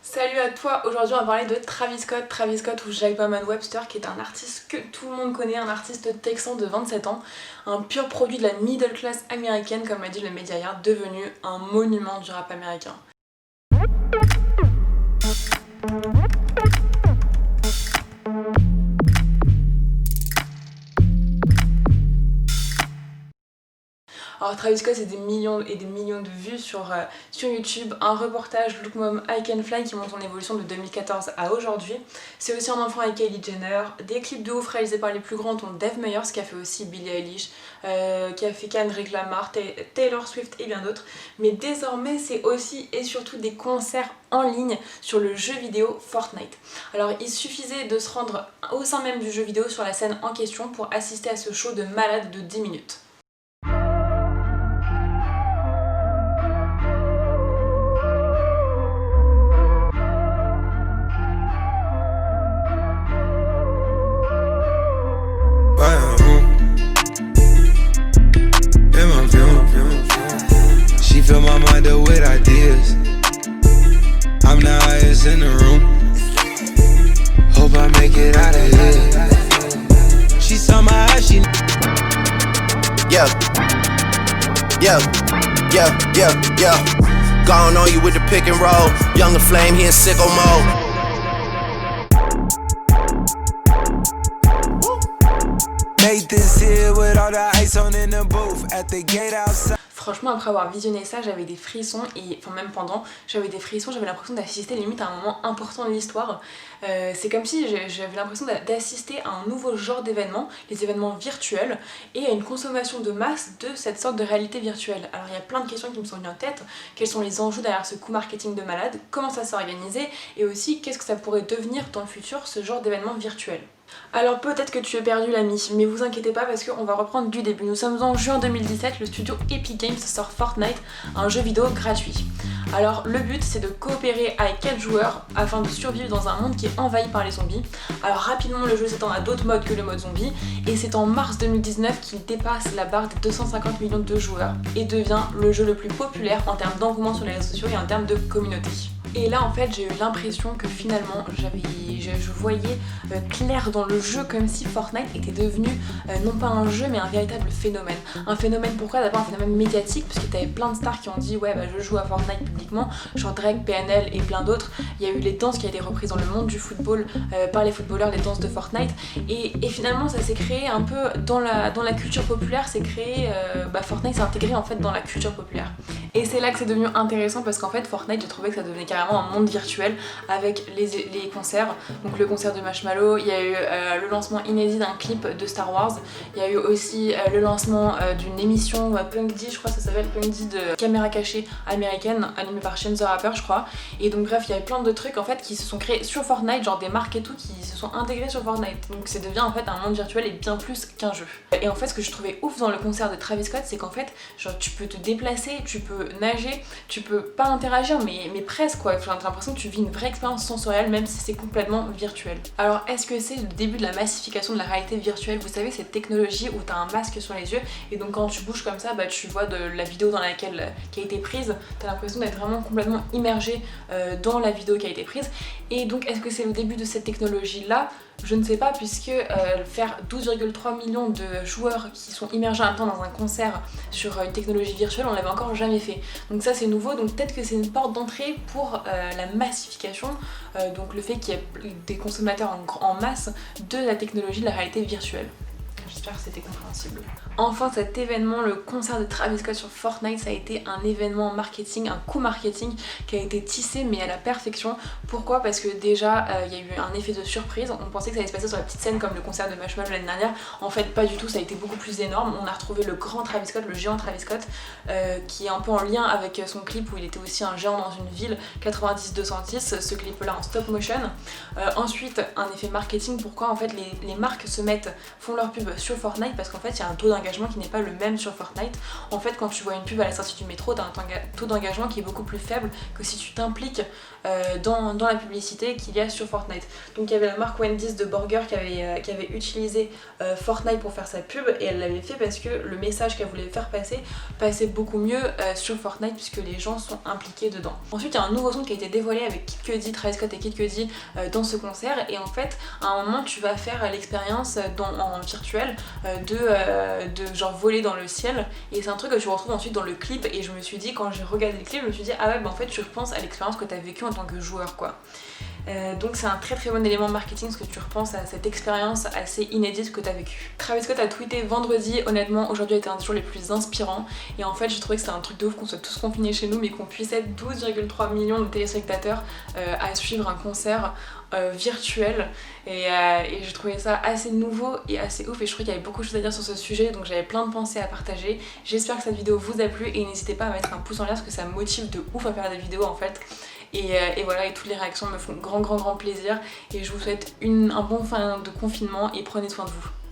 Salut à toi, aujourd'hui on va parler de Travis Scott ou Jacob Webster qui est un artiste que tout le monde connaît, un artiste texan de 27 ans, un pur produit de la middle class américaine comme l'a dit le Media Yard, devenu un monument du rap américain. Alors Travis Scott, c'est des millions et des millions de vues sur YouTube, un reportage Look Mom I Can Fly qui montre son évolution de 2014 à aujourd'hui. C'est aussi un enfant avec Kylie Jenner, des clips de ouf réalisés par les plus grands dont Dave Meyers qui a fait aussi Billie Eilish, qui a fait Kendrick Lamar, Taylor Swift et bien d'autres. Mais désormais c'est aussi et surtout des concerts en ligne sur le jeu vidéo Fortnite. Alors il suffisait de se rendre au sein même du jeu vidéo sur la scène en question pour assister à ce show de malade de 10 minutes. She fill my mind up with ideas. I'm the highest in the room. Hope I make it out of here. She saw my eyes, she. Yeah. Gone on you with the pick and roll. Younger flame, he in sicko mode. Made this here with all the ice on in the booth at the gate outside. Franchement, après avoir visionné ça, j'avais des frissons, et enfin même pendant, j'avais des frissons, j'avais l'impression d'assister limite à un moment important de l'histoire. C'est comme si j'avais l'impression d'assister à un nouveau genre d'événement, les événements virtuels, et à une consommation de masse de cette sorte de réalité virtuelle. Alors il y a plein de questions qui me sont venues en tête. Quels sont les enjeux derrière ce coup marketing de malade? Comment ça s'est organisé? Et aussi, qu'est-ce que ça pourrait devenir dans le futur, ce genre d'événement virtuel? Alors peut-être que tu es perdu l'ami, mais vous inquiétez pas parce qu'on va reprendre du début. Nous sommes en juin 2017, le studio Epic Games sort Fortnite, un jeu vidéo gratuit. Alors le but c'est de coopérer avec 4 joueurs afin de survivre dans un monde qui est envahi par les zombies. Alors rapidement le jeu s'étend à d'autres modes que le mode zombie et c'est en mars 2019 qu'il dépasse la barre des 250 millions de joueurs et devient le jeu le plus populaire en termes d'engouement sur les réseaux sociaux et en termes de communauté. Et là en fait j'ai eu l'impression que finalement je voyais clair dans le jeu, comme si Fortnite était devenu non pas un jeu mais un véritable phénomène. Un phénomène, pourquoi? D'abord un phénomène médiatique, parce que t'avais plein de stars qui ont dit ouais bah je joue à Fortnite publiquement, genre Drake, PNL et plein d'autres. Il y a eu les danses qui ont été reprises dans le monde du football par les footballeurs, les danses de Fortnite, et finalement ça s'est créé un peu dans la culture populaire, Fortnite s'est intégré en fait dans la culture populaire. Et c'est là que c'est devenu intéressant parce qu'en fait Fortnite, j'ai trouvé que ça devenait carrément un monde virtuel avec les concerts. Donc le concert de Marshmello, il y a eu le lancement inédit d'un clip de Star Wars, il y a eu aussi le lancement d'une émission Punk D, je crois que ça s'appelle Punk D, de caméra cachée américaine animée par Chance the Rapper je crois. Et donc bref, il y avait plein de trucs en fait qui se sont créés sur Fortnite, genre des marques et tout qui se sont intégrés sur Fortnite. Donc ça devient en fait un monde virtuel et bien plus qu'un jeu. Et en fait ce que je trouvais ouf dans le concert de Travis Scott, c'est qu'en fait genre tu peux te déplacer, tu peux nager, tu peux pas interagir mais presque quoi. J'ai l'impression que tu vis une vraie expérience sensorielle même si c'est complètement virtuel. Alors est-ce que c'est le début de la massification de la réalité virtuelle? Vous savez, cette technologie où t'as un masque sur les yeux et donc quand tu bouges comme ça, bah tu vois de la vidéo qui a été prise, t'as l'impression d'être vraiment complètement immergé dans la vidéo qui a été prise. Et donc est-ce que c'est le début de cette technologie là? Je ne sais pas, puisque faire 12,3 millions de joueurs qui sont immergés en même temps dans un concert sur une technologie virtuelle, on l'avait encore jamais fait. Donc ça c'est nouveau, donc peut-être que c'est une porte d'entrée pour la massification, donc le fait qu'il y ait des consommateurs en masse de la technologie de la réalité virtuelle. J'espère que c'était compréhensible. Enfin cet événement, le concert de Travis Scott sur Fortnite, ça a été un événement marketing, un coup marketing qui a été tissé mais à la perfection. Pourquoi? Parce que déjà il y a eu un effet de surprise, on pensait que ça allait se passer sur la petite scène comme le concert de Marshmello l'année dernière. En fait pas du tout, ça a été beaucoup plus énorme. On a retrouvé le grand Travis Scott, le géant Travis Scott, qui est un peu en lien avec son clip où il était aussi un géant dans une ville, 90-210, ce clip là en stop motion. Ensuite un effet marketing, pourquoi en fait les marques font leur pub sur Fortnite, parce qu'en fait il y a un taux d'engagement qui n'est pas le même sur Fortnite. En fait quand tu vois une pub à la sortie du métro, t'as un taux d'engagement qui est beaucoup plus faible que si tu t'impliques dans la publicité qu'il y a sur Fortnite. Donc il y avait la marque Wendy's de burger qui avait utilisé Fortnite pour faire sa pub, et elle l'avait fait parce que le message qu'elle voulait faire passer passait beaucoup mieux sur Fortnite puisque les gens sont impliqués dedans. Ensuite il y a un nouveau son qui a été dévoilé avec Kid Cudi, Travis Scott et Kid Cudi dans ce concert, et en fait à un moment tu vas faire l'expérience en virtuel de genre voler dans le ciel, et c'est un truc que tu retrouves ensuite dans le clip, et je me suis dit quand j'ai regardé le clip, je me suis dit ah ouais bah en fait tu repenses à l'expérience que tu as vécue en tant que joueur quoi. Donc c'est un très très bon élément marketing parce que tu repenses à cette expérience assez inédite que tu as vécue. Travis Scott a tweeté vendredi, honnêtement aujourd'hui a été un des jours les plus inspirants, et en fait j'ai trouvé que c'était un truc de ouf qu'on soit tous confinés chez nous mais qu'on puisse être 12,3 millions de téléspectateurs à suivre un concert virtuel, et je trouvais ça assez nouveau et assez ouf, et je trouvais qu'il y avait beaucoup de choses à dire sur ce sujet, donc j'avais plein de pensées à partager. J'espère que cette vidéo vous a plu, et n'hésitez pas à mettre un pouce en l'air parce que ça me motive de ouf à faire des vidéos en fait. Et voilà, et toutes les réactions me font grand plaisir, et je vous souhaite un bon fin de confinement et prenez soin de vous.